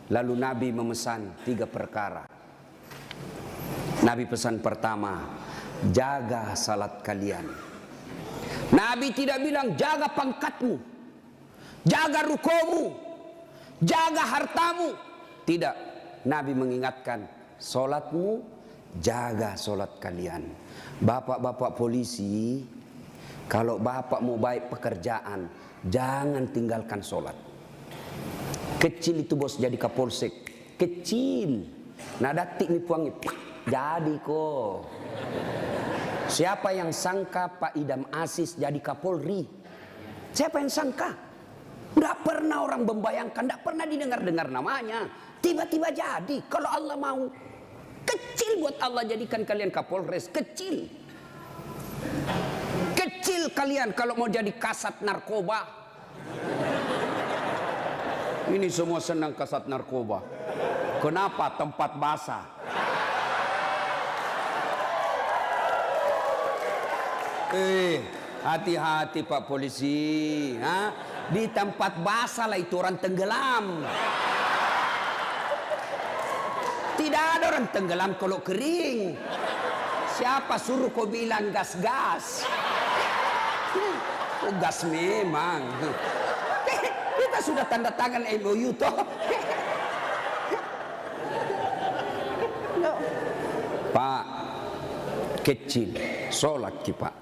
Lalu Nabi memesan 3 perkara. Nabi pesan pertama, jaga salat kalian. Nabi tidak bilang jaga pangkatmu, jaga rukomu, jaga hartamu. Tidak. Nabi mengingatkan, solatmu, jaga solat kalian. Bapak-bapak polisi, kalau bapak mau baik pekerjaan, jangan tinggalkan solat. Kecil itu bos jadi kapolsek, kecil. Nah datik nih puangi, jadi kok. Siapa yang sangka Pak Idam Aziz jadi Kapolri? Siapa yang sangka? Tidak pernah orang membayangkan, tidak pernah didengar-dengar namanya. Tiba-tiba jadi, kalau Allah mau. Kecil buat Allah jadikan kalian Kapolres, kecil. Kecil kalian kalau mau jadi kasat narkoba. Ini semua senang kasat narkoba. Kenapa? Tempat basah. Hati-hati Pak Polisi. Di tempat basah lah itu orang tenggelam. Tidak ada orang tenggelam kalau kering. Siapa suruh kau bilang gas-gas? Oh, gas memang. Kita sudah tanda tangan MOU toh. Pak, kecil, sholat Pak.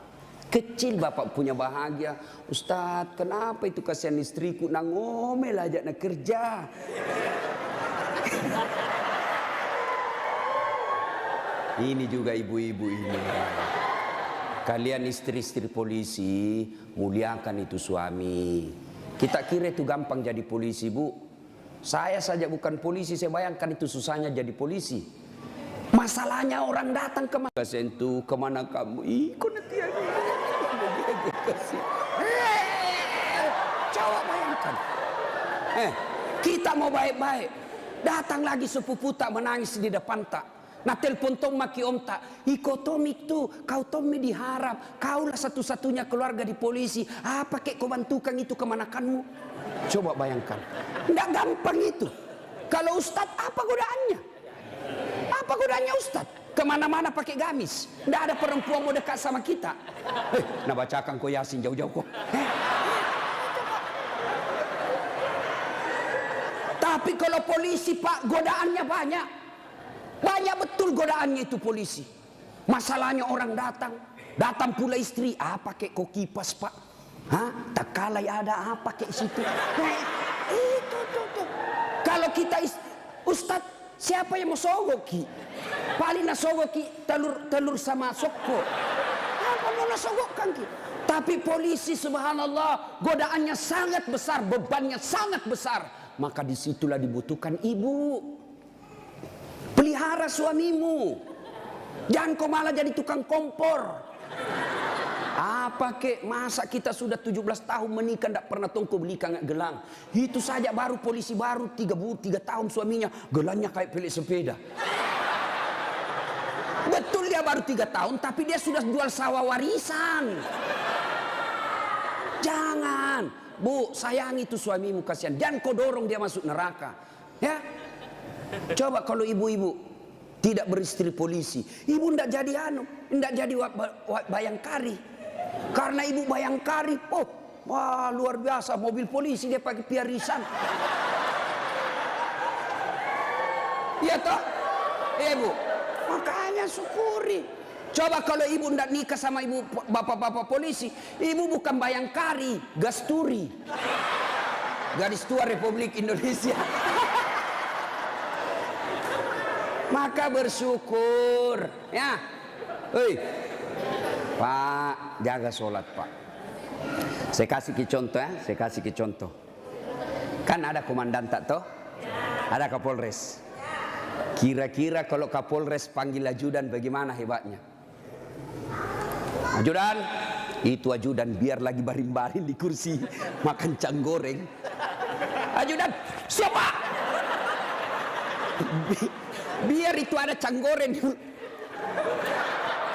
Kecil bapak punya bahagia. Ustadz, kenapa itu kasihan istriku nak ngomel aja nak kerja. Ini juga ibu-ibu ini. Kalian istri-istri polisi, muliakan itu suami. Kita kira itu gampang jadi polisi, Bu. Saya saja bukan polisi, saya bayangkan itu susahnya jadi polisi. Masalahnya orang datang ke mana? Sentuh, kemana kamu? Kok nanti coba bayangkan. Kita mau baik-baik. Datang lagi sepupu tak menangis di depan tak. Nah telepon tong maki om tak. Iko tomik tu, kau Tommy diharap. Kaulah satu-satunya keluarga di polisi. Apa kek kau bantukan itu kemanakanmu? Coba bayangkan. Nggak gampang itu. Kalau Ustadz apa godaannya? Apa godaannya Ustadz? Kemana-mana pakai gamis. Nggak ada perempuan mau dekat sama kita. Nah bacakan kau Yasin jauh-jauh kok. Tapi kalau polisi Pak, godaannya banyak. Banyak betul godaannya itu polisi. Masalahnya orang datang pula istri. Pakai kok kipas Pak? Tak kalai ada apa kayak situ. Itu tuh. Kalau kita Ustadz, siapa yang mau sogoki? Paling nasogoki telur sama soko. Apa mau nasogokkan ki? Tapi polisi subhanallah godaannya sangat besar, bebannya sangat besar. Maka disitulah dibutuhkan ibu. Pelihara suamimu. Jangan kau malah jadi tukang kompor. Apa kek, masa kita sudah 17 tahun menikah tidak pernah tongko beli kangak gelang. Itu saja baru polisi baru 3 tahun suaminya gelangnya kayak pelik sepeda. Betul dia baru 3 tahun tapi dia sudah jual sawah warisan. Jangan, Bu, sayangi itu suamimu kasihan. Jangan kau dorong dia masuk neraka. Ya. Coba kalau ibu-ibu tidak beristri polisi, ibu ndak jadi ndak jadi bayangkari. Karena ibu bayangkari, wah luar biasa mobil polisi dia pakai piarisan. Iya toh? Iya Bu. Makanya syukuri. Coba kalau ibu ndak nikah sama ibu bapak-bapak polisi, ibu bukan bayangkari, gasturi. Gadis tua Republik Indonesia. Maka bersyukur ya. Pak, jaga sholat Pak. Saya kasih contoh ya, saya kasih contoh. Kan ada komandan tak toh? Ada Kapolres. Kira-kira kalau Kapolres panggil ajudan bagaimana hebatnya? Ajudan, itu ajudan biar lagi baring-baring di kursi makan cang goreng. Ajudan, siapa? Biar itu ada cang goreng.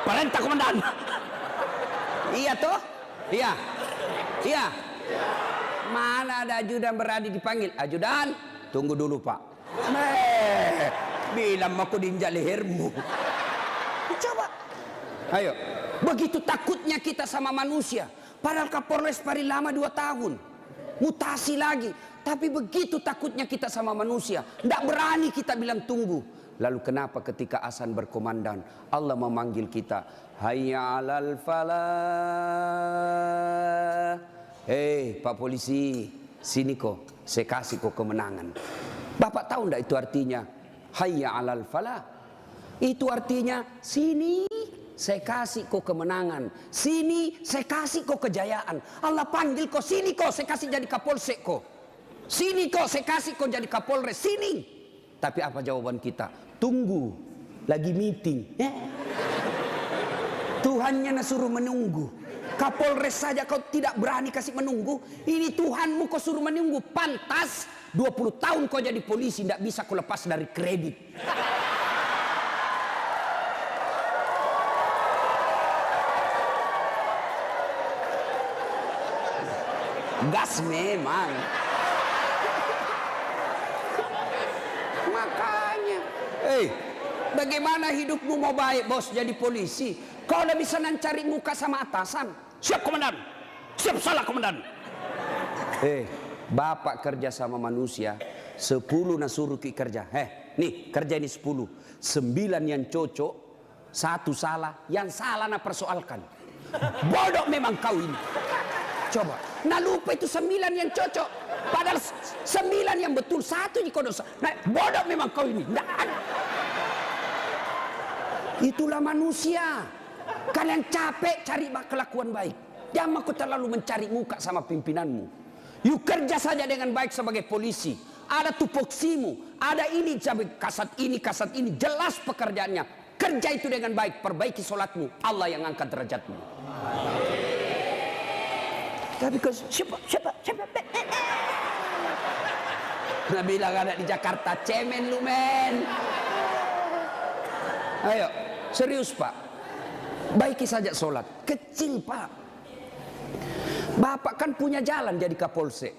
Perintah komandan. Iya toh? Iya. Mana ada ajudan berani dipanggil? Ajudan, tunggu dulu Pak. Bilang aku diinjak lehermu. Coba. Ayo. Begitu takutnya kita sama manusia. Padahal Kapolres paling lama 2 tahun. Mutasi lagi. Tapi begitu takutnya kita sama manusia. Tidak berani kita bilang tunggu. Lalu kenapa ketika azan berkumandang Allah memanggil kita, hayya 'alal falah. Pak polisi, sini kok, saya kasih kok kemenangan. Bapak tahu enggak itu artinya? Hayya 'alal falah. Itu artinya sini saya kasih kok kemenangan. Sini saya kasih kok kejayaan. Allah panggil kok, sini kok saya kasih jadi kapolsek kok. Sini kok saya kasih kok jadi kapolres, sini. Tapi apa jawaban kita? Tunggu, lagi meeting. Tuhannya suruh menunggu. Kapolres saja kau tidak berani kasih menunggu. Ini Tuhanmu kau suruh menunggu. Pantas 20 tahun kau jadi polisi, tidak bisa kau lepas dari kredit. Gas memang. Makanya, bagaimana hidupmu mau baik bos jadi polisi? Kau udah bisa cari muka sama atasan. Siap komandan, siap salah komandan. Bapak kerja sama manusia, 10 suruh ki kerja. Nih kerja ini 10, 9 yang cocok, 1 salah, yang salah persoalkan. Bodoh memang kau ini. Coba, lupa itu 9 yang cocok. Padahal 9 yang betul, 1 jika dosa. Bodoh memang kau ini. Nggak ada. Itulah manusia. Kalian capek cari kelakuan baik. Jangan kau terlalu mencari muka sama pimpinanmu. Yuk kerja saja dengan baik sebagai polisi. Ada tupoksimu, ada ini, kasat ini. Jelas pekerjaannya. Kerja itu dengan baik, perbaiki sholatmu. Allah yang angkat derajatmu. Tapi kau siapa? Nah bilang ada di Jakarta, cemen lu men. Ayo, serius Pak. Baiki saja sholat. Kecil Pak. Bapak kan punya jalan jadi kapolsek.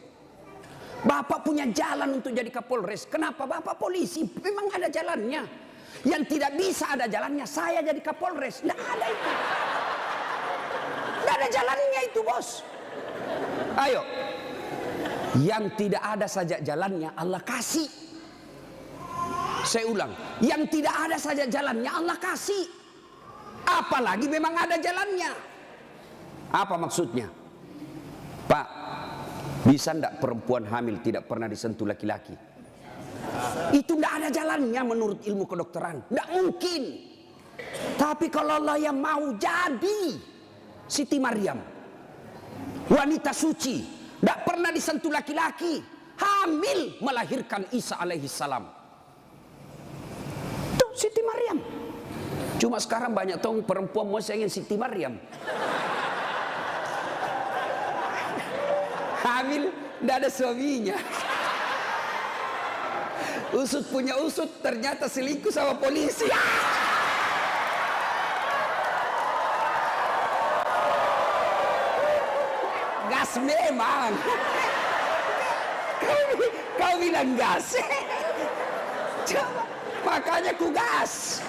Bapak punya jalan untuk jadi kapolres. Kenapa? Bapak polisi, memang ada jalannya. Yang tidak bisa ada jalannya, saya jadi kapolres. Nggak ada itu. Nggak ada jalannya itu bos. Ayo, yang tidak ada saja jalannya Allah kasih. Saya ulang, yang tidak ada saja jalannya Allah kasih. Apalagi memang ada jalannya. Apa maksudnya? Pak, bisa ndak perempuan hamil tidak pernah disentuh laki-laki? Itu ndak ada jalannya menurut ilmu kedokteran. Ndak mungkin. Tapi kalau Allah yang mau jadi Siti Maryam, wanita suci, tidak pernah disentuh laki-laki, hamil melahirkan Isa alaihissalam. Tuh Siti Maryam. Cuma sekarang banyak tahu perempuan mau ingin Siti Maryam. Hamil tidak ada suaminya. Usut punya usut, ternyata selingkuh sama polisi. Gas memang. Kau bilang gas. Coba, makanya ku gas.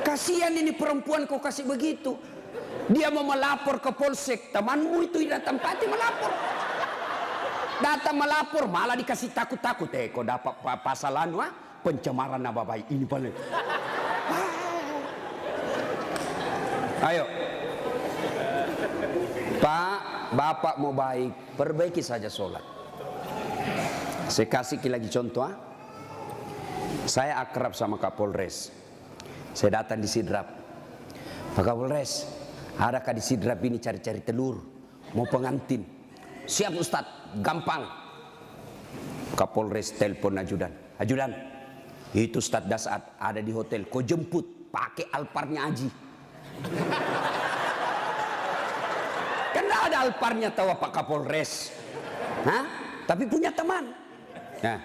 Kasihan ini perempuan kau kasih begitu. Dia mau melapor ke polsek. Temanmu itu datang pati melapor. Datang melapor malah dikasih takut-takut. Kau dapat pasal pencemaran nama baik ini paling. Ayo. Pak, Bapak mau baik, perbaiki saja sholat. Saya kasih lagi contoh. Saya akrab sama Kapolres. Saya datang di Sidrap. Pak Kapolres, adakah di Sidrap ini cari-cari telur? Mau pengantin? Siap Ustadz, gampang. Kapolres telepon ajudan. Ajudan, itu Ustadz Dasat ada di hotel. Kau jemput, pakai Alparnya Aji. Karena ada Alparnya tahu Pak Kapolres. Tapi punya teman. Nah,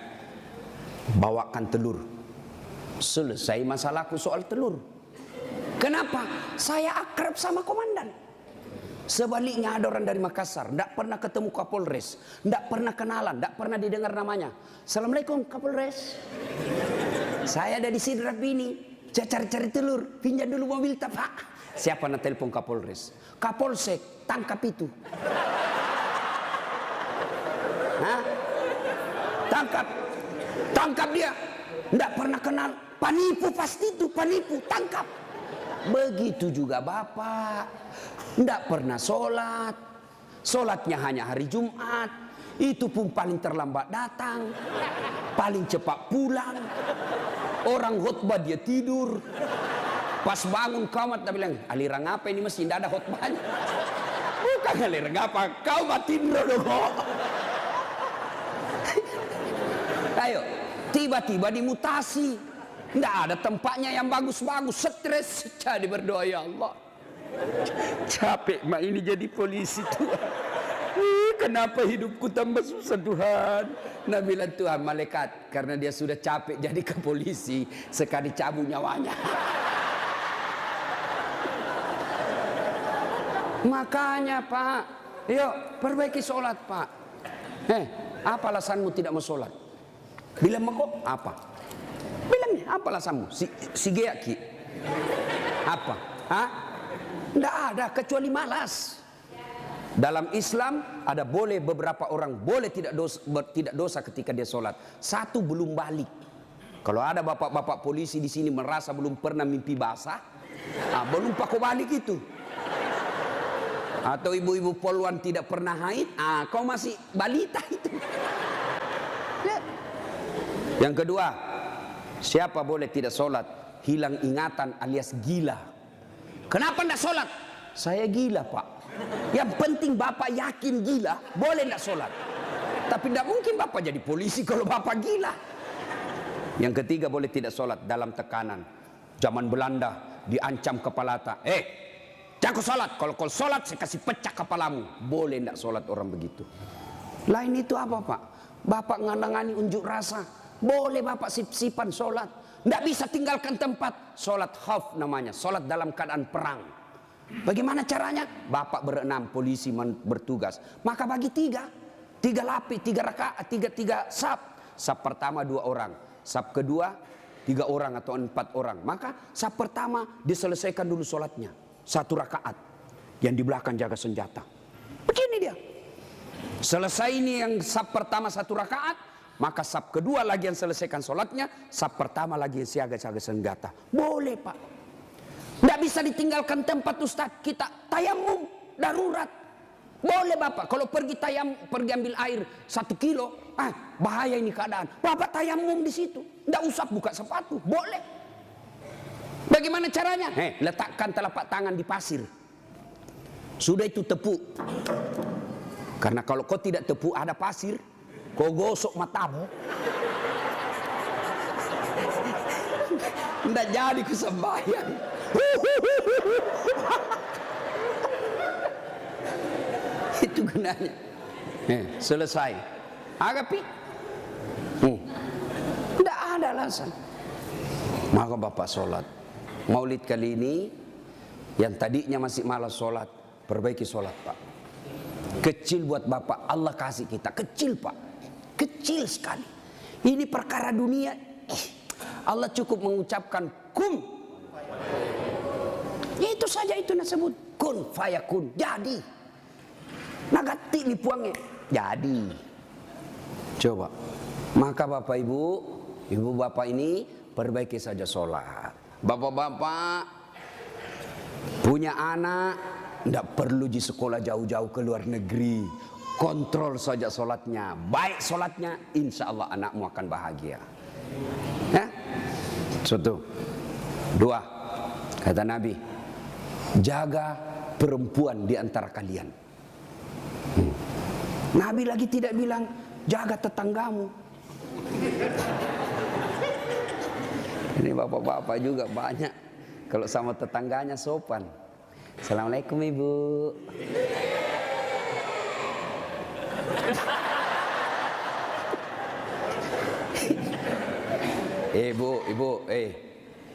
bawakan telur. Selesai masalahku soal telur. Kenapa? Saya akrab sama komandan. Sebaliknya ada orang dari Makassar, tidak pernah ketemu Kapolres, tidak pernah kenalan, tidak pernah didengar namanya. Assalamualaikum Kapolres. Saya ada di Sidrap ini, saya cari-cari telur, pinjam dulu mobil tak Pak. Siapa nak telepon Kapolres? Kapolsek, tangkap itu. Hah? Tangkap dia. Tidak pernah kenal, penipu pasti itu, penipu, tangkap. Begitu juga Bapak, tidak pernah sholat, sholatnya hanya hari Jumat, itu pun paling terlambat datang, paling cepat pulang. Orang khutbah dia tidur, pas bangun kamat dia bilang, aliran apa ini masih tidak ada khutbahnya. Bukan aliran apa, kau tidur dong. Ayo, tiba-tiba dimutasi, tidak ada tempatnya yang bagus-bagus, stres. Jadi berdoa, ya Allah, capek mak ini jadi polisi Tuhan. Kenapa hidupku tambah susah Tuhan? Nah bilang Tuhan, malaikat, karena dia sudah capek jadi ke polisi, sekali cabut nyawanya. Makanya Pak, yuk perbaiki sholat Pak. Apa alasanmu tidak mau sholat? Bilang kok apa? Bilangnya apa alasanmu? Si geaki. Apa? Hah? Tidak ada kecuali malas. Dalam Islam ada boleh beberapa orang boleh tidak dosa ketika dia sholat. Satu, belum balik. Kalau ada bapak-bapak polisi di sini merasa belum pernah mimpi basah, belum pakai balik itu. Atau ibu-ibu poluan tidak pernah haid, kau masih balita itu. Yang kedua, siapa boleh tidak sholat? Hilang ingatan alias gila. Kenapa tidak sholat? Saya gila Pak. Yang penting Bapak yakin gila, boleh tidak sholat. Tapi tidak mungkin Bapak jadi polisi kalau Bapak gila. Yang ketiga, boleh tidak sholat dalam tekanan. Zaman Belanda diancam kepala tak. Jangan kau sholat. Kalau kau sholat saya kasih pecah kepalamu. Boleh tidak sholat orang begitu. Lain itu apa Pak? Bapak nganangani unjuk rasa. Boleh Bapak sip-sipan sholat. Tidak bisa tinggalkan tempat. Sholat khauf namanya. Sholat dalam keadaan perang. Bagaimana caranya? Bapak berenam, polisi bertugas. Maka bagi tiga lapis, tiga rakaat, tiga saf. Saf pertama 2 orang. Saf kedua 3 orang atau 4 orang. Maka saf pertama diselesaikan dulu sholatnya. 1 rakaat. Yang di belakang jaga senjata. Begini dia. Selesai ini yang saf pertama 1 rakaat. Maka saf kedua lagi yang selesaikan sholatnya. Saf pertama lagi yang siaga-siaga senjata. Boleh Pak. Tidak bisa ditinggalkan tempat Ustaz. Kita tayamum darurat. Boleh Bapak. Kalau pergi ambil air 1 kilo. Bahaya ini keadaan. Bapak tayamum di situ. Tidak usah buka sepatu. Boleh. Bagaimana caranya? Letakkan telapak tangan di pasir. Sudah itu tepuk. Karena kalau kau tidak tepuk ada pasir, kau gosok matamu. Tidak jadi kesembahyang. Itu gunanya. Selesai. Agapi. Tidak ada alasan. Maka Bapak sholat. Maulid kali ini, yang tadinya masih malas sholat, perbaiki sholat Pak. Kecil buat Bapak, Allah kasih kita. Kecil Pak. Kecil sekali. Ini perkara dunia. Allah cukup mengucapkan kun. Itu saja itu disebut kun fayakun. Jadi. Nagati lipuangnya. Jadi. Coba. Maka Bapak Ibu Bapak ini perbaiki saja sholat. Bapak-bapak punya anak, tidak perlu di sekolah jauh-jauh ke luar negeri. Kontrol saja sholatnya. Baik sholatnya, insya Allah anakmu akan bahagia. Ya? 1. 2. Kata Nabi, jaga perempuan di antara kalian. Nabi lagi tidak bilang jaga tetanggamu. Ini bapak-bapak juga banyak. Kalau sama tetangganya sopan. Assalamualaikum Ibu. Ibu,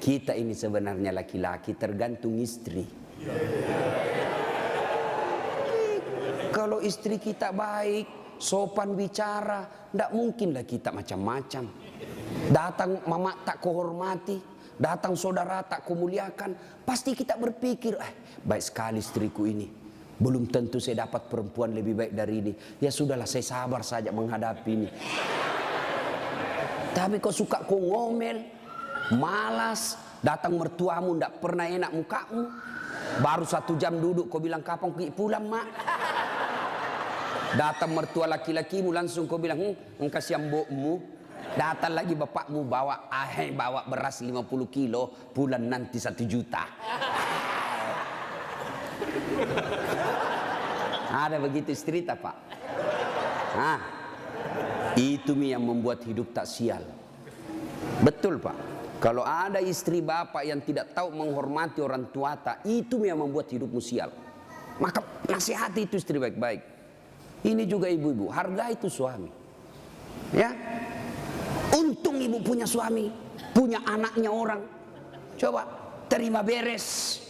kita ini sebenarnya laki-laki tergantung istri. Kalau istri kita baik, sopan bicara, tidak mungkinlah kita macam-macam. Datang mama tak kuhormati, datang saudara tak kumuliakan, pasti kita berpikir, baik sekali istriku ini. Belum tentu saya dapat perempuan lebih baik dari ini. Ya sudahlah, saya sabar saja menghadapi ini. Tapi kau suka kau ngomel, malas, datang mertuamu tidak pernah enak mukamu. Baru 1 jam duduk kau bilang kapan pulang mak. Datang mertua laki-lakimu langsung kau bilang kasih mbokmu. Datang lagi bapakmu bawa beras 50 kilo, bulan nanti 1 juta. Ada begitu istri tak pak? Nah, itu yang membuat hidup tak sial. Betul pak. Kalau ada istri bapak yang tidak tahu menghormati orang tua tak, itu yang membuat hidupmu sial. Maka nasihati itu istri baik-baik. Ini juga ibu-ibu, hargai itu suami. Ya, untung ibu punya suami, punya anaknya orang. Coba terima beres.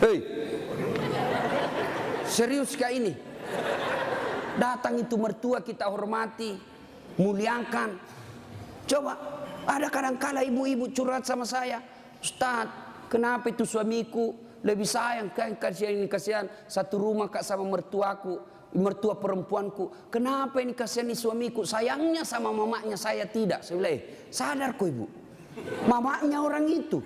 Hei, serius kah ini? Datang itu mertua kita hormati, muliakan. Coba, ada kadang-kala ibu-ibu curhat sama saya, Ustaz, kenapa itu suamiku lebih sayang kan, kasihan satu rumah kak sama mertuaku, mertua perempuanku. Kenapa ini kasihan suamiku, sayangnya sama mamanya saya tidak. Saya bilang, sadar kok ibu, mamanya orang itu,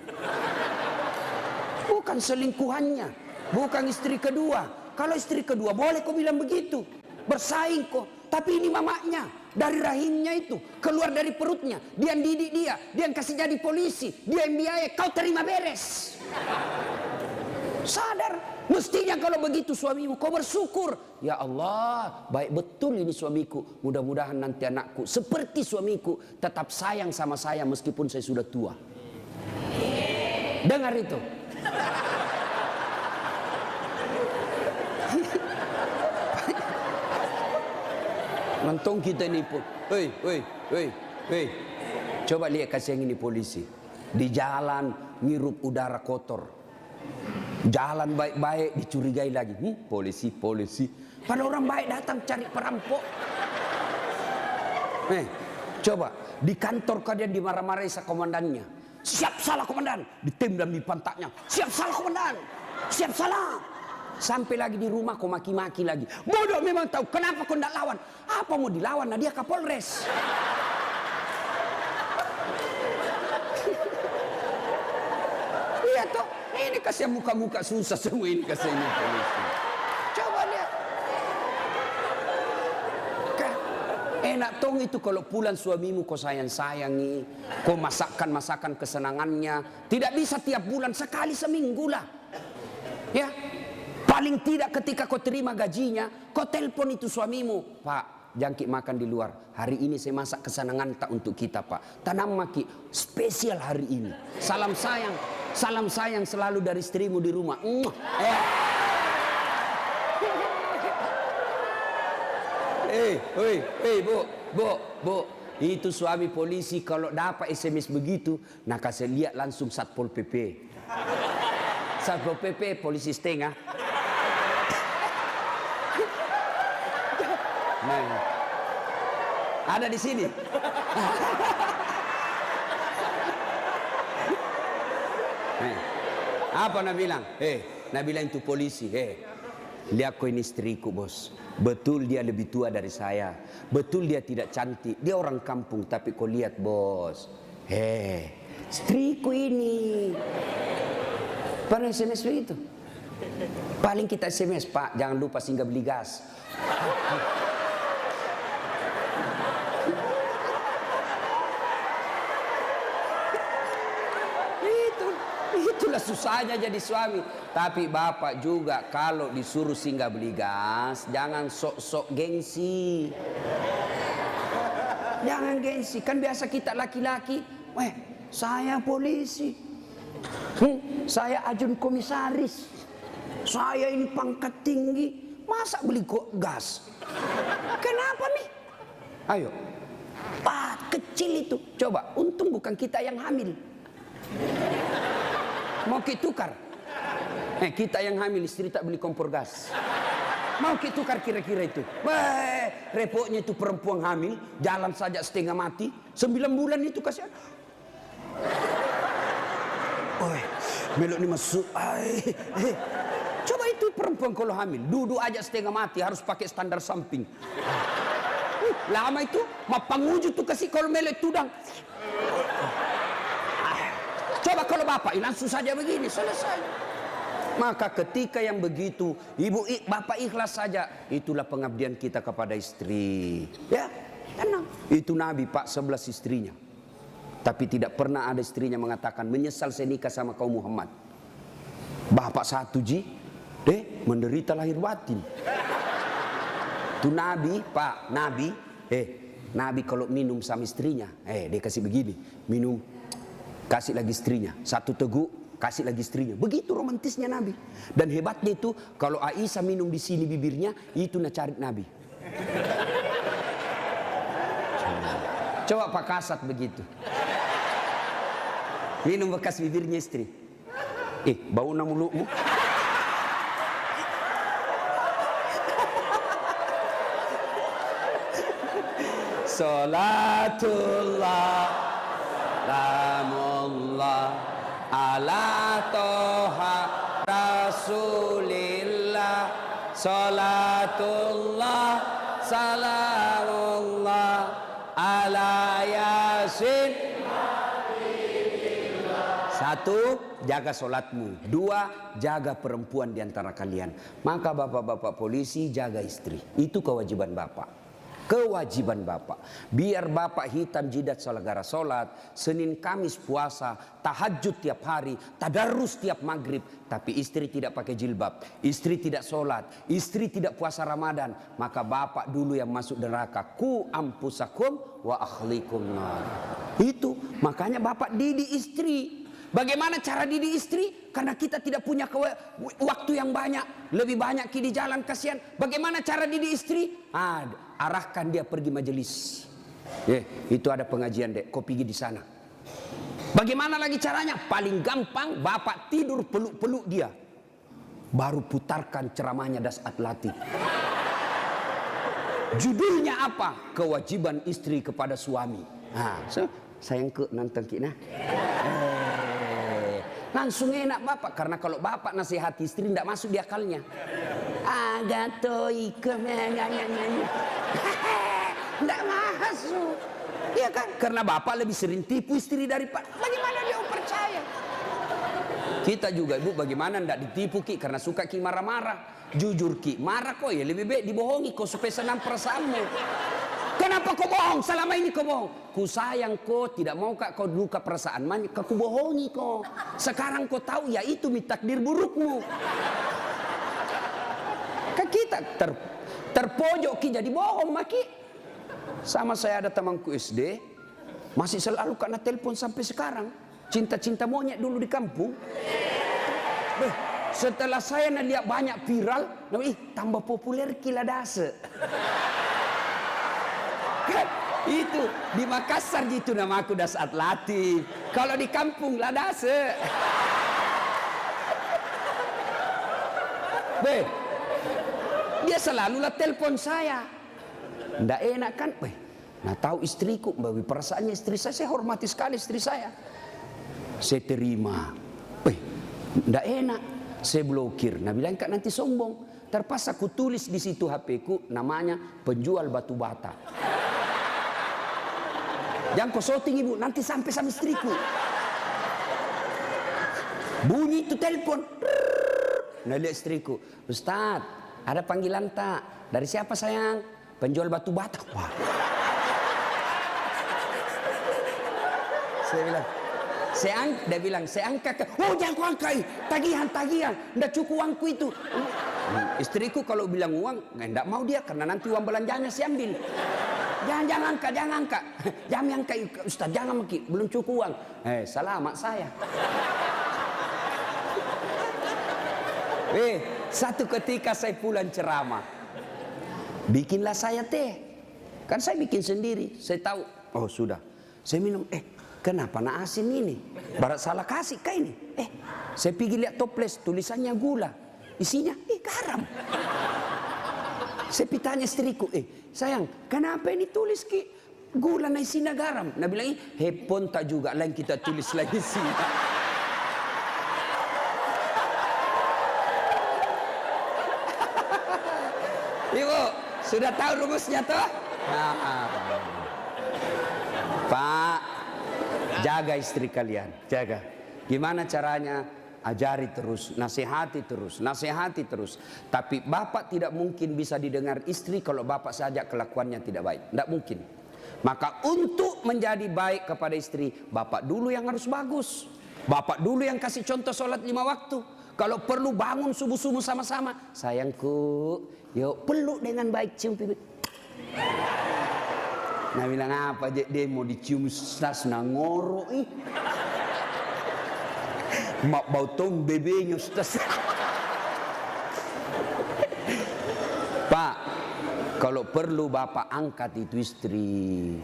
bukan selingkuhannya, bukan istri kedua. Kalau istri kedua boleh kau bilang begitu, bersaing kok. Tapi ini mamanya, dari rahimnya itu, keluar dari perutnya, dia yang didik dia yang kasih jadi polisi, dia yang biaya, kau terima beres. Sadar, mestinya kalau begitu suamimu kau bersyukur. Ya Allah, baik betul ini suamiku. Mudah-mudahan nanti anakku seperti suamiku, tetap sayang sama saya meskipun saya sudah tua. Dengar itu. Nonton kita ini pun. Hei. Coba lihat kasih yang ini polisi. Di jalan ngirup udara kotor. Jalan baik-baik dicurigai lagi. Polisi. Pada orang baik datang cari perampok. Coba di kantor kalian dimarah-marahi sa komandannya. Siap salah komandan, ditembak di pantatnya. Siap salah komandan, siap salah. Sampai lagi di rumah kau maki-maki lagi. Bodoh memang tahu kenapa kau tidak lawan. Apa mau dilawan? Nah dia Kapolres. Iya toh. Ini kasih muka-muka susah semua ini kasih ini polisi. Coba lihat. Enak tong itu kalau pulang suamimu kau sayang-sayangi, kau masakan kesenangannya. Tidak bisa tiap bulan, sekali seminggu lah. Ya, paling tidak ketika kau terima gajinya, kau telepon itu suamimu, Pak, jangkit makan di luar. Hari ini saya masak kesenangan tak untuk kita Pak. Tanam maki spesial hari ini. Salam sayang selalu dari istrimu di rumah. Bu, itu suami polisi kalau dapat SMS begitu, nah kasih lihat langsung Satpol PP. Satpol PP polisi setengah. Nah, ada di sini. Apa nak bilang? Nak bilang itu polisi. Lihat kau ini istriku bos. Betul dia lebih tua dari saya. Betul dia tidak cantik. Dia orang kampung. Tapi kau lihat bos. Istriku ini. Pernah SMS begitu? Paling kita SMS, Pak, jangan lupa singgah beli gas. Itulah susahnya jadi suami. Tapi bapak juga kalau disuruh singgah beli gas, jangan sok-sok gengsi. Jangan gengsi. Kan biasa kita laki-laki, saya polisi, saya ajun komisaris, saya ini pangkat tinggi, masa beli gas? Kenapa nih? Ayo, Pak, kecil itu. Coba, untung bukan kita yang hamil. Mau kita tukar? Kita yang hamil, istri tak beli kompor gas. Mau kita tukar kira-kira itu. Repotnya itu perempuan hamil, jalan saja setengah mati, 9 bulan itu kasihan. Melok ini masuk. Coba itu perempuan kalau hamil, duduk aja setengah mati, harus pakai standar samping. Lama itu, mapanguju tuh kasih kalau melok tudang. Coba kalau bapak, langsung saja begini, selesai. Maka ketika yang begitu, bapak ikhlas saja, itulah pengabdian kita kepada istri. Ya, tenang. Itu Nabi Pak 11 istrinya. Tapi tidak pernah ada istrinya mengatakan menyesal saya nikah sama kaum Muhammad. Bapak satu menderita lahir batin. Itu Nabi Pak, Nabi kalau minum sama istrinya, dia kasih begini, minum, kasih lagi istrinya, satu teguk. Kasih lagi istrinya. Begitu romantisnya Nabi. Dan hebatnya itu, kalau Aisyah minum di sini bibirnya, itu cari Nabi. Coba Pak Kasat begitu. Minum bekas bibirnya istri. Bau mulutmu. Salatullah, salamullah. Ala toha rasulillah, salatullah, salamullah, ala yasin. Satu, jaga solatmu. Dua, jaga perempuan di antara kalian. Maka bapak-bapak polisi jaga istri. Itu kewajiban bapak. Kewajiban bapak. Biar bapak hitam jidat gara solat, Senin Kamis puasa, tahajud tiap hari, tadarus tiap maghrib. Tapi istri tidak pakai jilbab, istri tidak solat, istri tidak puasa Ramadan. Maka bapak dulu yang masuk neraka. Ku ampusakum wa akhlikum nar. Itu makanya bapak didik istri. Bagaimana cara didik istri? Karena kita tidak punya waktu yang banyak. Lebih banyak di jalan, kasihan. Bagaimana cara didik istri? Arahkan dia pergi majelis. Itu ada pengajian dek, kau pergi di sana. Bagaimana lagi caranya? Paling gampang, bapak tidur peluk-peluk dia. Baru putarkan ceramahnya Dasat Latif. Judulnya apa? Kewajiban istri kepada suami. Sayang ke nonton kita. Langsung enak bapak, karena kalau bapak nasihati istri tidak masuk di akalnya. Tidak masuk, ya kan? Karena bapak lebih sering tipu istri daripada. Bagaimana dia percaya? Kita juga ibu, bagaimana tidak ditipu ki? Karena suka ki marah-marah. Jujur ki, marah kok ya lebih baik dibohongi kau supaya senang perasaanmu. Kenapa kau bohong? Selama ini kau bohong. Ku sayang kau, tidak mau kau luka perasaan. Kau bohongi kau. Sekarang kau tahu ya itu takdir burukmu. Kan kita terpojok ki jadi bohong maki. Sama saya ada temanku SD, masih selalu kena telepon sampai sekarang. Cinta-cinta monyet dulu di kampung. Setelah saya lihat banyak viral, tambah populer kila dase. Itu di Makassar gitu nama aku Dasat Latif. Kalau di kampung Ladase. Dia selalu lah telepon saya. Nggak enak kan? Nah tahu istriku, bawi perasaannya istri saya hormati sekali istri saya. Saya terima. Nggak enak. Saya blokir. Nah bilang kak nanti sombong. Terpaksa aku tulis di situ HP-ku namanya penjual batu bata. Jangan kau shooting ibu, nanti sampai sama istriku. Bunyi itu telepon. Nah lihat istriku, Ustaz, ada panggilan tak? Dari siapa sayang? Penjual batu bata. Wah. Saya bilang, dia bilang, saya angkat. Oh jangan kau angkat, tagihan, ndak cukup uangku itu. Istriku kalau bilang uang, ndak mau dia karena nanti uang belanjanya saya ambil. Jangan angkat. Jangan angkat Ustaz, jangan maki, belum cukup uang. Selamat saya. Satu ketika saya pulang ceramah. Bikinlah saya teh. Kan saya bikin sendiri. Saya tahu, oh sudah. Saya minum, kenapa nak asin ini? Barat salah kasih kah ini? Saya pergi lihat toples, tulisannya gula. Isinya, garam. Saya tanya istriku, sayang, kenapa ini tulis ki gula naik sina garam? Nah bilang, hepon tak juga, lain kita tulis lagi sina. Ibu, sudah tahu rumusnya toh? Nah, Pak, jaga istri kalian, jaga. Gimana caranya? Ajari terus, nasihati terus, nasihati terus. Tapi bapak tidak mungkin bisa didengar istri kalau bapak saja kelakuannya tidak baik. Tidak mungkin. Maka untuk menjadi baik kepada istri, bapak dulu yang harus bagus. Bapak dulu yang kasih contoh sholat 5 waktu. Kalau perlu bangun subuh-subuh sama-sama. Sayangku, yuk peluk dengan baik, cium pipi. Nah bilang apa aja, dia mau dicium stas nangoro ih. Mak bau tong bebenya Ustaz. Pak, kalau perlu bapak angkat itu istri.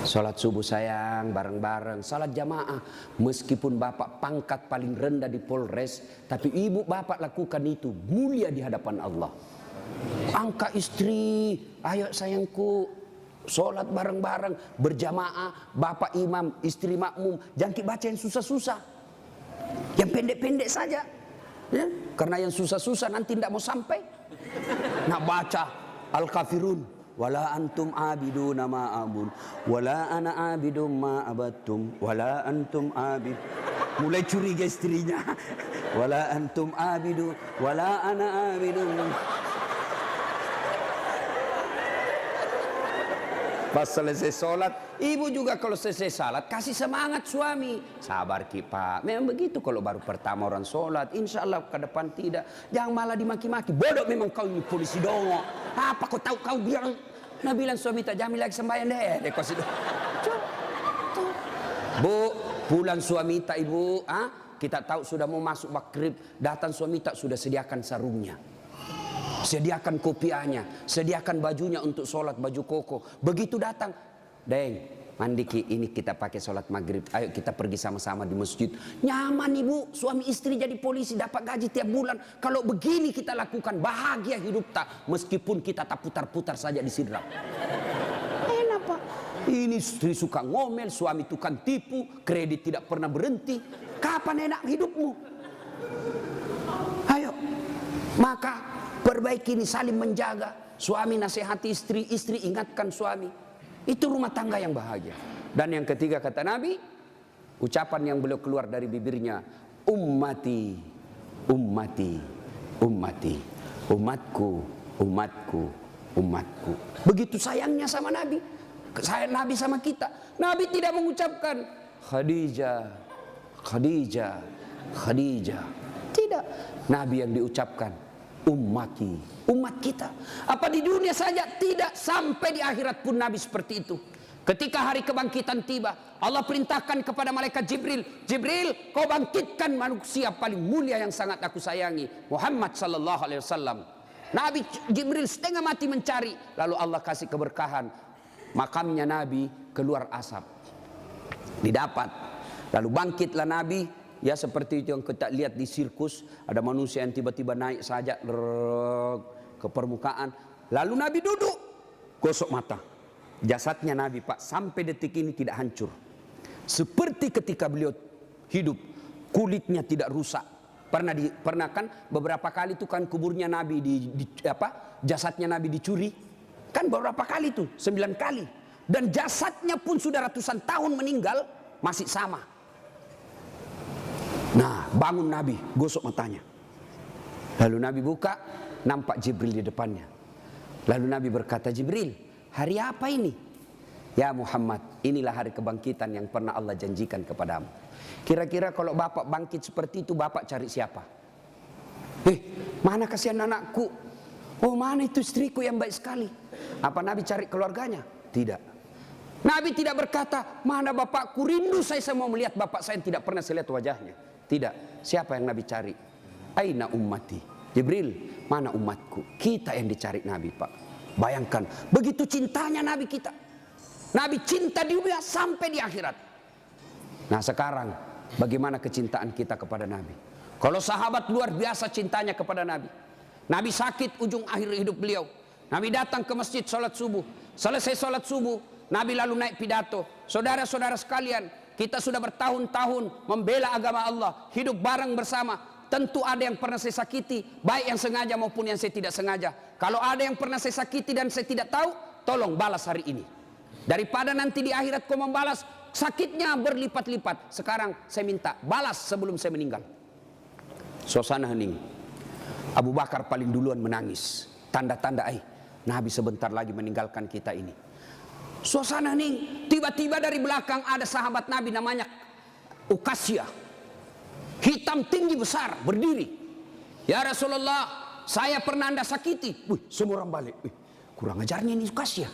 Salat subuh sayang, bareng-bareng, salat jamaah. Meskipun bapak pangkat paling rendah di Polres, tapi ibu bapak lakukan itu mulia di hadapan Allah. Angkat istri, ayo sayangku, salat bareng-bareng, berjamaah, bapak imam, istri makmum. Jangan baca yang susah-susah. Yang pendek-pendek saja ya? Karena yang susah-susah nanti tidak mau sampai. Nak baca Al-Kafirun, wala antum abiduna ma abun, wala ana abidum ma abattum, wala antum abid. Mulai curiga istrinya. Wala antum abidu, wala ana abidum. Pas selesai sholat, ibu juga kalau selesai sholat kasih semangat suami. Sabar ki pak, memang begitu kalau baru pertama orang sholat. Insya Allah ke depan tidak. Jangan malah dimaki-maki. Bodoh memang kau ini polisi dongo. Apa kau tahu kau bilang? Nah bilang suami tak jamin lagi sembahyang deh. Kau situ. Bu, pulang suami tak ibu. Kita tahu sudah mau masuk maghrib. Datang suami tak sudah sediakan sarungnya. Sediakan kopiahnya, sediakan bajunya untuk sholat, baju koko. Begitu datang, Deng, mandi ki, ini kita pakai sholat maghrib. Ayo kita pergi sama-sama di masjid. Nyaman ibu, suami istri jadi polisi, dapat gaji tiap bulan. Kalau begini kita lakukan, bahagia hidup tak. Meskipun kita tak putar-putar saja di sidrap. Enak pak. Ini istri suka ngomel, suami tukang tipu, kredit tidak pernah berhenti. Kapan enak hidupmu? Ayo, maka perbaiki ini, saling menjaga. Suami nasihati istri, istri ingatkan suami. Itu rumah tangga yang bahagia. Dan yang ketiga kata Nabi, ucapan yang beliau keluar dari bibirnya, ummati, ummati, ummati, umatku, umatku, umatku. Begitu sayangnya sama Nabi. Sayang Nabi sama kita. Nabi tidak mengucapkan Khadijah, Khadijah, Khadijah. Tidak. Nabi yang diucapkan ummati, umat kita. Apa di dunia saja tidak, sampai di akhirat pun Nabi seperti itu. Ketika hari kebangkitan tiba, Allah perintahkan kepada malaikat Jibril, Jibril, kau bangkitkan manusia paling mulia yang sangat aku sayangi, Muhammad sallallahu alaihi wasallam. Nabi Jibril setengah mati mencari, lalu Allah kasih keberkahan. Makamnya Nabi keluar asap. Didapat. Lalu bangkitlah Nabi. Ya seperti itu yang kita lihat di sirkus, ada manusia yang tiba-tiba naik saja ke permukaan. Lalu Nabi duduk, gosok mata. Jasadnya Nabi pak sampai detik ini tidak hancur. Seperti ketika beliau hidup, kulitnya tidak rusak. Pernah kan beberapa kali itu kan kuburnya Nabi jasadnya Nabi dicuri. Kan beberapa kali itu, 9 kali. Dan jasadnya pun sudah ratusan tahun meninggal masih sama. Nah, bangun Nabi, gosok matanya. Lalu Nabi buka, nampak Jibril di depannya. Lalu Nabi berkata, Jibril, hari apa ini? Ya Muhammad, inilah hari kebangkitan yang pernah Allah janjikan kepadamu. Kira-kira kalau bapak bangkit seperti itu, bapak cari siapa? Mana kasihan anakku? Oh, mana itu istriku yang baik sekali? Apa Nabi cari keluarganya? Tidak. Nabi tidak berkata, mana bapakku, rindu saya mau melihat bapak saya yang tidak pernah saya lihat wajahnya. Tidak. Siapa yang Nabi cari? Aina ummati. Jibril, mana umatku? Kita yang dicari Nabi pak. Bayangkan, begitu cintanya Nabi kita. Nabi cinta di dunia sampai di akhirat. Nah sekarang, bagaimana kecintaan kita kepada Nabi? Kalau sahabat luar biasa cintanya kepada Nabi. Nabi sakit ujung akhir hidup beliau. Nabi datang ke masjid sholat subuh. Selesai sholat subuh, Nabi lalu naik pidato. Saudara-saudara sekalian, kita sudah bertahun-tahun membela agama Allah, hidup bareng bersama. Tentu ada yang pernah saya sakiti, baik yang sengaja maupun yang saya tidak sengaja. Kalau ada yang pernah saya sakiti dan saya tidak tahu, tolong balas hari ini. Daripada nanti di akhirat kau membalas, sakitnya berlipat-lipat. Sekarang saya minta balas sebelum saya meninggal. Suasana hening. Abu Bakar paling duluan menangis. Tanda-tanda Nabi sebentar lagi meninggalkan kita ini. Suasana hening. Tiba-tiba dari belakang ada sahabat Nabi namanya Uqasyah. Hitam tinggi besar berdiri. Ya Rasulullah, saya pernah Anda sakiti. Semua orang balik. Kurang ajarnya ini Uqasyah.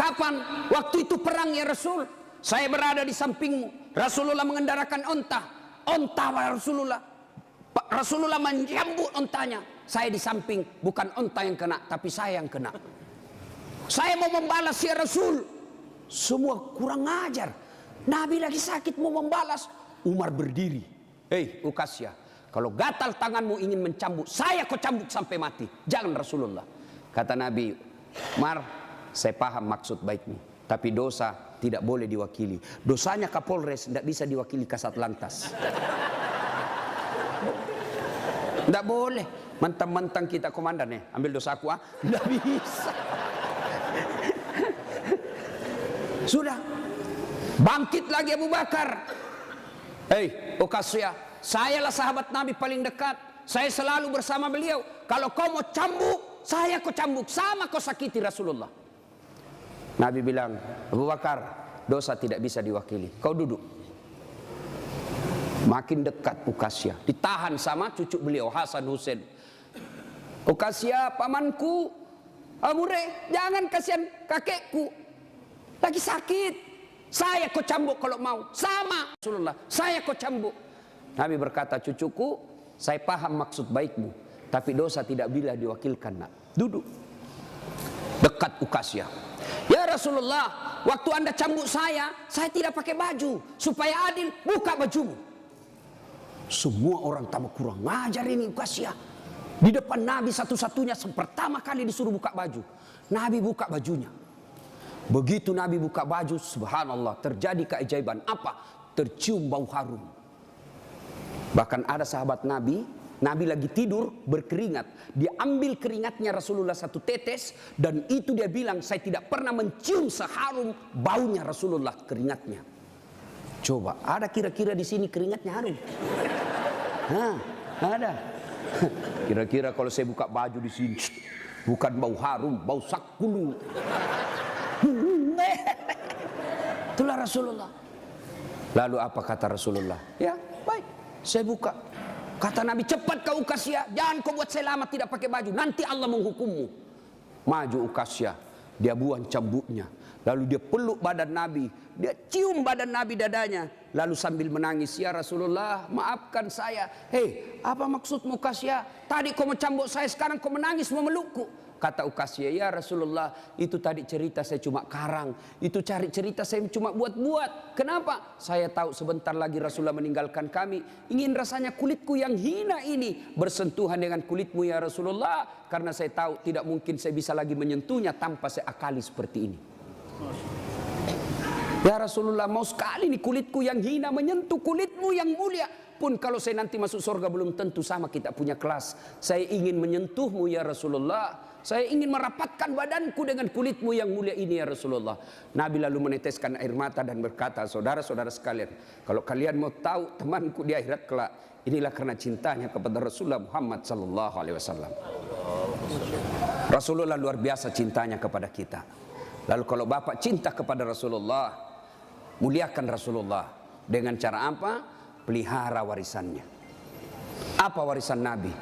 Kapan? Waktu itu perang ya Rasul. Saya berada di sampingmu. Rasulullah mengendarakan onta. Onta Rasulullah. Rasulullah menjambut ontanya. Saya di samping, bukan onta yang kena, tapi saya yang kena. Saya mau membalas ya Rasul. Semua kurang ajar. Nabi lagi sakit mau membalas. Umar berdiri. Uqasyah, kalau gatal tanganmu ingin mencambuk, saya kau cambuk sampai mati. Jangan Rasulullah. Kata Nabi, Umar, saya paham maksud baikmu, tapi dosa tidak boleh diwakili. Dosanya Kapolres tidak bisa diwakili Kasat Lantas. Tidak boleh. Mentang-mentang kita komandan ambil dosa aku tidak bisa. Sudah. Bangkit lagi Abu Bakar. Uqasyah, sayalah sahabat Nabi paling dekat. Saya selalu bersama beliau. Kalau kau mau cambuk, saya kau cambuk. Sama kau sakiti Rasulullah. Nabi bilang, Abu Bakar, dosa tidak bisa diwakili. Kau duduk. Makin dekat Uqasyah. Ditahan sama cucu beliau, Hasan Husain. Uqasyah, pamanku, Amure, jangan kasihan kakekku. Lagi sakit. Saya kau cambuk kalau mau. Sama Rasulullah, saya kau cambuk. Nabi berkata, cucuku, saya paham maksud baikmu, tapi dosa tidak bila diwakilkan. Nak, duduk dekat Uqasyah. Ya Rasulullah, waktu Anda cambuk saya tidak pakai baju. Supaya adil, buka bajumu. Semua orang tambah kurang ngajar ini Uqasyah. Di depan Nabi satu-satunya pertama kali disuruh buka baju. Nabi buka bajunya. Begitu Nabi buka baju, subhanallah, terjadi keajaiban. Apa? Tercium bau harum. Bahkan ada sahabat Nabi, Nabi lagi tidur berkeringat. Dia ambil keringatnya Rasulullah satu tetes, dan itu dia bilang, saya tidak pernah mencium seharum baunya Rasulullah keringatnya. Coba, ada kira-kira di sini keringatnya harum? Ada. Kira-kira kalau saya buka baju di sini, bukan bau harum, bau sakulu. Itulah Rasulullah. Lalu apa kata Rasulullah? Ya, baik, saya buka. Kata Nabi, cepat kau Uqasyah, jangan kau buat saya lama tidak pakai baju, nanti Allah menghukummu. Maju Uqasyah, dia buang cambuknya. Lalu dia peluk badan Nabi, dia cium badan Nabi dadanya. Lalu sambil menangis, ya Rasulullah, maafkan saya. Apa maksudmu Uqasyah? Tadi kau mencambuk saya, sekarang kau menangis memelukku. Kata Uqasyah, ya Rasulullah, itu tadi cerita saya cuma karang. Itu cari cerita saya cuma buat-buat. Kenapa? Saya tahu sebentar lagi Rasulullah meninggalkan kami. Ingin rasanya kulitku yang hina ini bersentuhan dengan kulitmu ya Rasulullah. Karena saya tahu tidak mungkin saya bisa lagi menyentuhnya tanpa saya akali seperti ini. Ya Rasulullah, mau sekali nih kulitku yang hina menyentuh kulitmu yang mulia. Pun kalau saya nanti masuk surga belum tentu sama kita punya kelas. Saya ingin menyentuhmu ya Rasulullah. Saya ingin merapatkan badanku dengan kulitmu yang mulia ini ya Rasulullah. Nabi lalu meneteskan air mata dan berkata, saudara-saudara sekalian, kalau kalian mau tahu temanku di akhirat kelak, inilah karena cintanya kepada Rasulullah Muhammad sallallahu alaihi wasallam. Rasulullah luar biasa cintanya kepada kita. Lalu kalau Bapak cinta kepada Rasulullah, muliakan Rasulullah. Dengan cara apa? Pelihara warisannya. Apa warisan Nabi?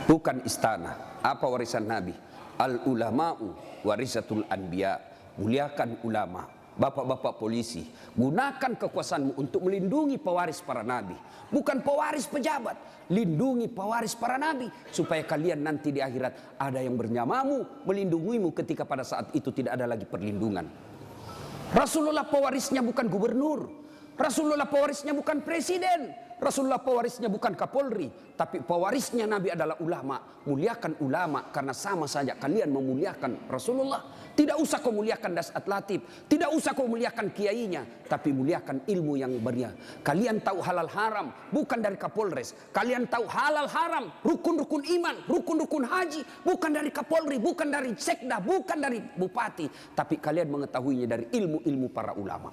Bukan istana. Apa warisan Nabi? Al-ulama'u warisatul anbiya. Muliakan ulama. Bapak-bapak polisi, gunakan kekuasaanmu untuk melindungi pewaris para nabi. Bukan pewaris pejabat. Lindungi pewaris para nabi. Supaya kalian nanti di akhirat ada yang bernyamamu, melindungimu ketika pada saat itu tidak ada lagi perlindungan. Rasulullah pewarisnya bukan gubernur. Rasulullah pewarisnya bukan presiden. Rasulullah pewarisnya bukan Kapolri, tapi pewarisnya Nabi adalah ulama. Muliakan ulama karena sama saja kalian memuliakan Rasulullah. Tidak usah kau muliakan Dasat Latif, tidak usah kau muliakan kiainya, tapi muliakan ilmu yang beria. Kalian tahu halal haram bukan dari Kapolres. Kalian tahu halal haram, rukun-rukun iman, rukun-rukun haji bukan dari Kapolri, bukan dari sekda, bukan dari bupati, tapi kalian mengetahuinya dari ilmu-ilmu para ulama.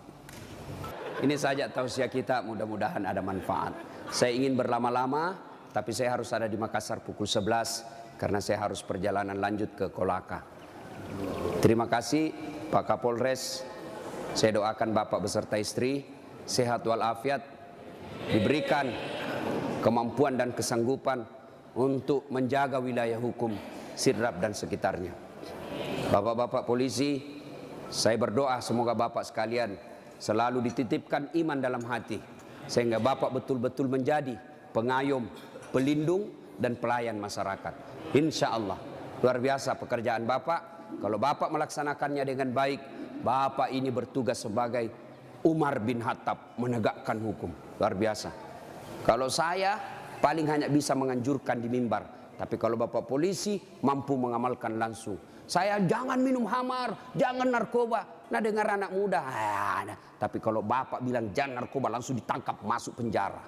Ini saja tausiah kita, mudah-mudahan ada manfaat. Saya ingin berlama-lama, tapi saya harus ada di Makassar pukul 11 karena saya harus perjalanan lanjut ke Kolaka. Terima kasih Pak Kapolres. Saya doakan Bapak beserta istri sehat walafiat, diberikan kemampuan dan kesanggupan untuk menjaga wilayah hukum Sidrap dan sekitarnya. Bapak-bapak polisi, saya berdoa semoga Bapak sekalian selalu dititipkan iman dalam hati, sehingga Bapak betul-betul menjadi pengayom, pelindung, dan pelayan masyarakat. Insya Allah, luar biasa pekerjaan Bapak. Kalau Bapak melaksanakannya dengan baik, Bapak ini bertugas sebagai Umar bin Khattab, menegakkan hukum. Luar biasa. Kalau saya paling hanya bisa menganjurkan di mimbar, tapi kalau Bapak polisi mampu mengamalkan langsung. Saya jangan minum khamar, jangan narkoba. Nah dengar anak muda, tapi kalau Bapak bilang jangan narkoba langsung ditangkap masuk penjara.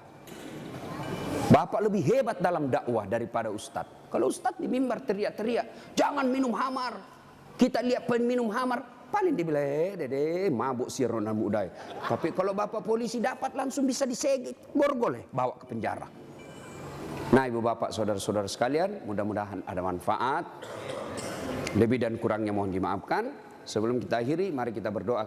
Bapak lebih hebat dalam dakwah daripada ustadz. Kalau ustadz di mimbar teriak-teriak, jangan minum khamar. Kita lihat peminum khamar, paling dibilang, dede mabuk sirona muda. Tapi kalau Bapak polisi dapat langsung bisa disegit, borgol, bawa ke penjara. Nah ibu bapak saudara-saudara sekalian, mudah-mudahan ada manfaat. Lebih dan kurangnya mohon dimaafkan. Sebelum kita akhiri, mari kita berdoa.